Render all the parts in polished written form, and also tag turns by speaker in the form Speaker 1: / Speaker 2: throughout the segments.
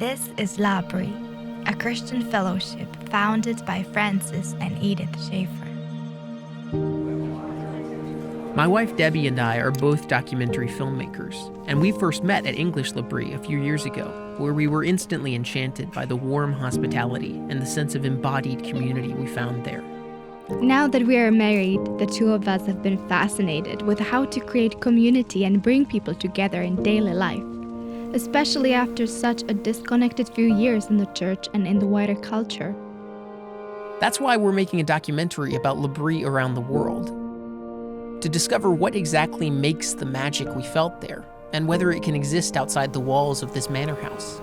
Speaker 1: This is Library, a Christian fellowship founded by Francis and Edith Schaeffer.
Speaker 2: My wife Debbie and I are both documentary filmmakers, and we first met at English Library a few years ago, where we were instantly enchanted by the warm hospitality and the sense of embodied community we found there.
Speaker 3: Now that we are married, the two of us have been fascinated with how to create community and bring people together in daily life, especially after such a disconnected few years in the church and in the wider culture.
Speaker 2: That's why we're making a documentary about L'Abri around the world, to discover what exactly makes the magic we felt there, and whether it can exist outside the walls of this manor house.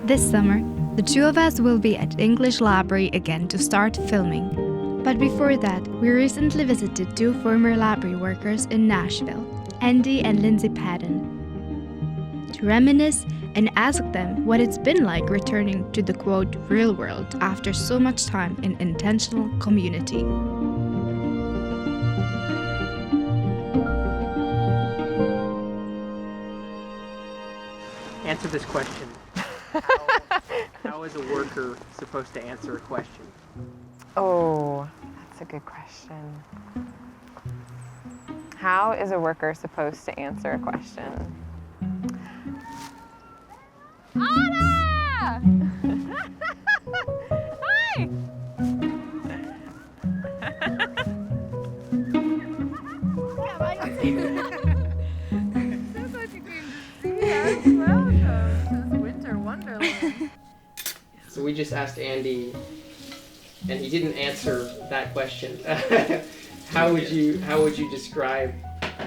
Speaker 3: This summer, the two of us will be at English Library again to start filming. But before that, we recently visited two former library workers in Nashville, Andy and Lindsay Padden, to reminisce and ask them what it's been like returning to the quote real world after so much time in intentional community.
Speaker 2: Answer this question. How is a worker supposed to answer a question?
Speaker 4: Oh, that's a good question. How is a worker supposed to answer a question? Anna! Hi!
Speaker 2: So we just asked Andy, and he didn't answer that question. How would you describe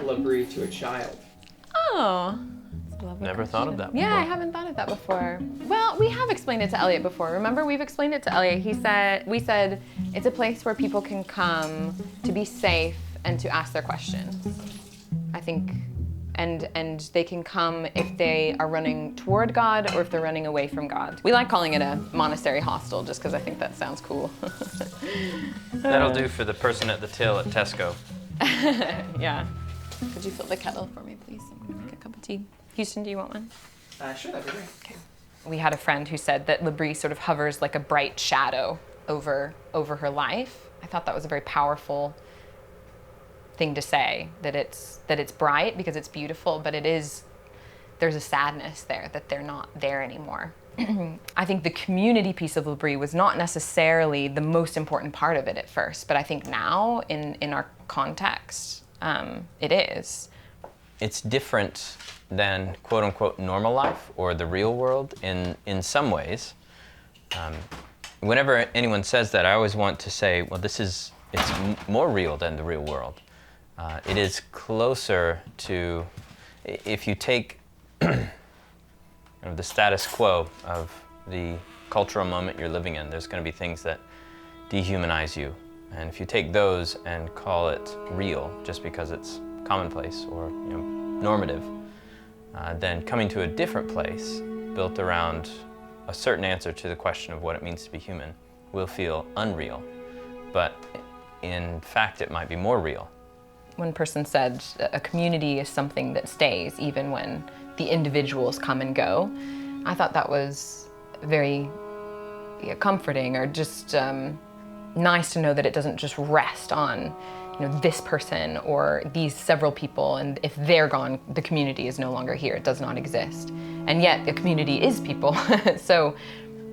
Speaker 2: L'Abri to a child?
Speaker 4: Oh, that's a lovely
Speaker 5: Never
Speaker 4: question.
Speaker 5: thought of that before.
Speaker 4: Yeah, I haven't thought of that before. Well, we have explained it to Elliot before. Remember, we've explained it to Elliot. We said it's a place where people can come to be safe and to ask their questions. I think, and they can come if they are running toward God or if they're running away from God. We like calling it a monastery hostel just because I think that sounds cool.
Speaker 5: That'll do for the person at the till at Tesco.
Speaker 4: Yeah. Could you fill the kettle for me, please? I'm gonna make a cup of tea. Houston, do you want one?
Speaker 2: Sure, that'd be great.
Speaker 4: Okay. We had a friend who said that L'Abri sort of hovers like a bright shadow over her life. I thought that was a very powerful thing to say, that it's bright because it's beautiful, but there's a sadness there that they're not there anymore. I think the community piece of L'Abri was not necessarily the most important part of it at first, but I think now in our context, it is.
Speaker 5: It's different than quote unquote normal life or the real world in some ways. Whenever anyone says that, I always want to say, well, it's more real than the real world. It is closer to, if you take the status quo of the cultural moment you're living in, there's going to be things that dehumanize you. And if you take those and call it real, just because it's commonplace or normative, then coming to a different place built around a certain answer to the question of what it means to be human will feel unreal. But in fact, it might be more real.
Speaker 4: One person said a community is something that stays even when the individuals come and go. I thought that was very comforting, or just nice to know that it doesn't just rest on this person or these several people, and if they're gone, the community is no longer here. It does not exist. And yet a community is people. So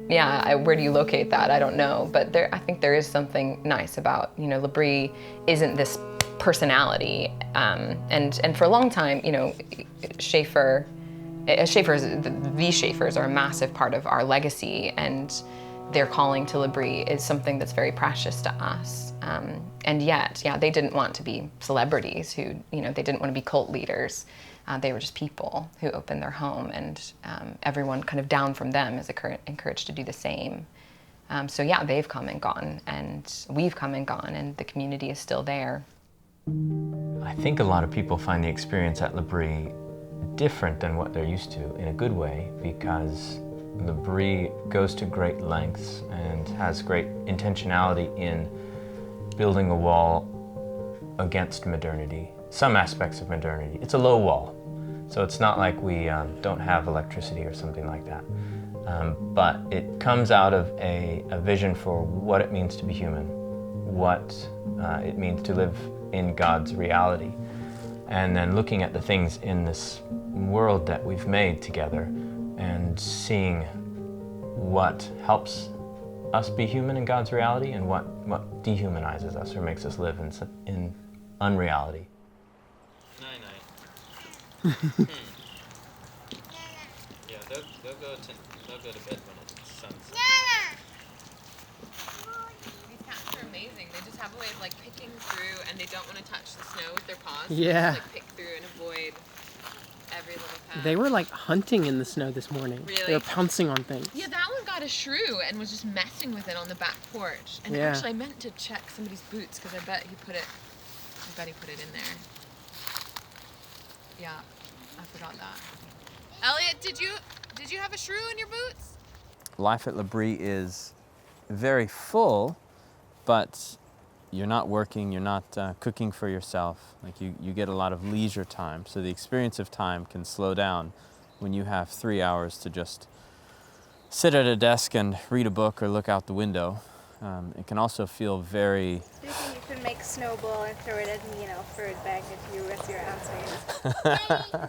Speaker 4: yeah, where do you locate that? I don't know, but I think there is something nice about, L'Abri isn't this personality, and for a long time, Schaeffers, the Schaeffers are a massive part of our legacy, and their calling to L'Abri is something that's very precious to us. And yet, they didn't want to be celebrities who, they didn't want to be cult leaders. They were just people who opened their home, and everyone kind of down from them is encouraged to do the same. So they've come and gone, and we've come and gone, and the community is still there.
Speaker 6: I think a lot of people find the experience at L'Abri different than what they're used to, in a good way, because L'Abri goes to great lengths and has great intentionality in building a wall against modernity, some aspects of modernity. It's a low wall. So it's not like we don't have electricity or something like that. But it comes out of a vision for what it means to be human, what it means to live in God's reality, and then looking at the things in this world that we've made together and seeing what helps us be human in God's reality and what dehumanizes us or makes us live in unreality.
Speaker 5: Night. Yeah, they'll go to bed when it's sunset.
Speaker 4: These cats are amazing. They just have a way of like picking through, and they don't want to touch the snow with their paws.
Speaker 2: Yeah.
Speaker 4: They just, like, pick through and avoid every little path.
Speaker 2: They were like hunting in the snow this morning.
Speaker 4: Really?
Speaker 2: They were pouncing on things.
Speaker 4: Yeah, that one got a shrew and was just messing with it on the back porch. And
Speaker 2: Yeah.
Speaker 4: actually, I meant to check somebody's boots because I bet he put it in there. Yeah, I forgot that. Elliot, did you have a shrew in your boots?
Speaker 5: Life at L'Abri is very full, but you're not working, you're not cooking for yourself. Like you get a lot of leisure time, so the experience of time can slow down when you have 3 hours to just sit at a desk and read a book or look out the window. It can also feel very...
Speaker 7: Do you think you could make a snowball and throw it at me and I'll throw it back at you with your answers?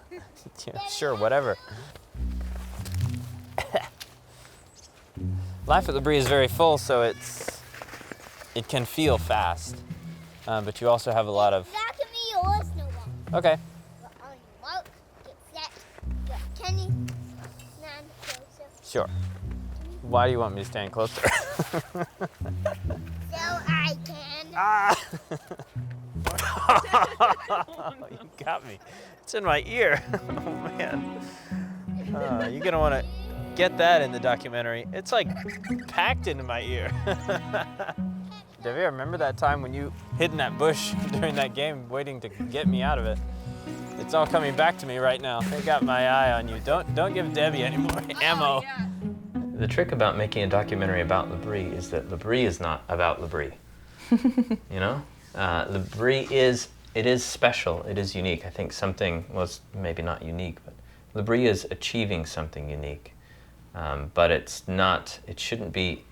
Speaker 5: Yeah, sure, whatever. Life at L'Abri is very full, so it can feel fast, but you also have a lot of...
Speaker 8: That can be your snowball.
Speaker 5: Okay.
Speaker 8: Get on your mark, get set, get Kenny, stand closer.
Speaker 5: Sure. Why do you want me to stand closer?
Speaker 8: So I can.
Speaker 5: Ah! You got me. It's in my ear. Oh man. You're gonna want to get that in the documentary. It's like packed into my ear. Debora, remember that time when you hid in that bush during that game waiting to get me out of it? It's all coming back to me right now. I got my eye on you. Don't give Debbie any more ammo.
Speaker 4: Yeah.
Speaker 6: The trick about making a documentary about L'Abri is that L'Abri is not about L'Abri. You know? L'Abri is special, it is unique. I think something was maybe not unique, but L'Abri is achieving something unique. But it shouldn't be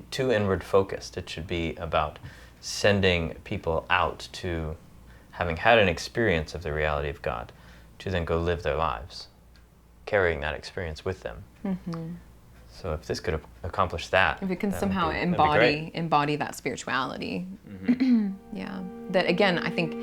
Speaker 6: too inward focused. It should be about sending people out to, having had an experience of the reality of God, to then go live their lives, carrying that experience with them.
Speaker 4: Mm-hmm.
Speaker 6: So if this could accomplish that,
Speaker 4: If it can
Speaker 6: that
Speaker 4: somehow
Speaker 6: would be- that'd be great.
Speaker 4: embody that spirituality. Yeah. That again, I think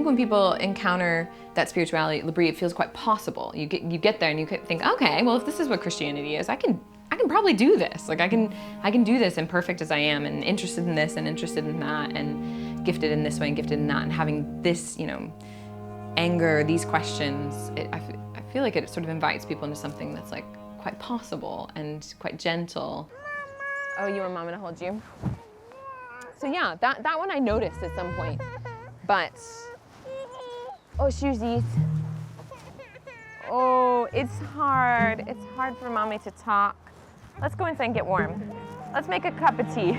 Speaker 4: when people encounter that spirituality, L'Abri, it feels quite possible. You get there and you think, okay, well, if this is what Christianity is, I can probably do this. Like I can do this, imperfect as I am, and interested in this and interested in that, and gifted in this way and gifted in that, and having this, anger, these questions. I feel like it sort of invites people into something that's like quite possible and quite gentle. Oh, you want Mama to hold you? So yeah, that one I noticed at some point, but, oh, shoesies. Oh, it's hard. It's hard for Mommy to talk. Let's go inside and get warm. Let's make a cup of tea.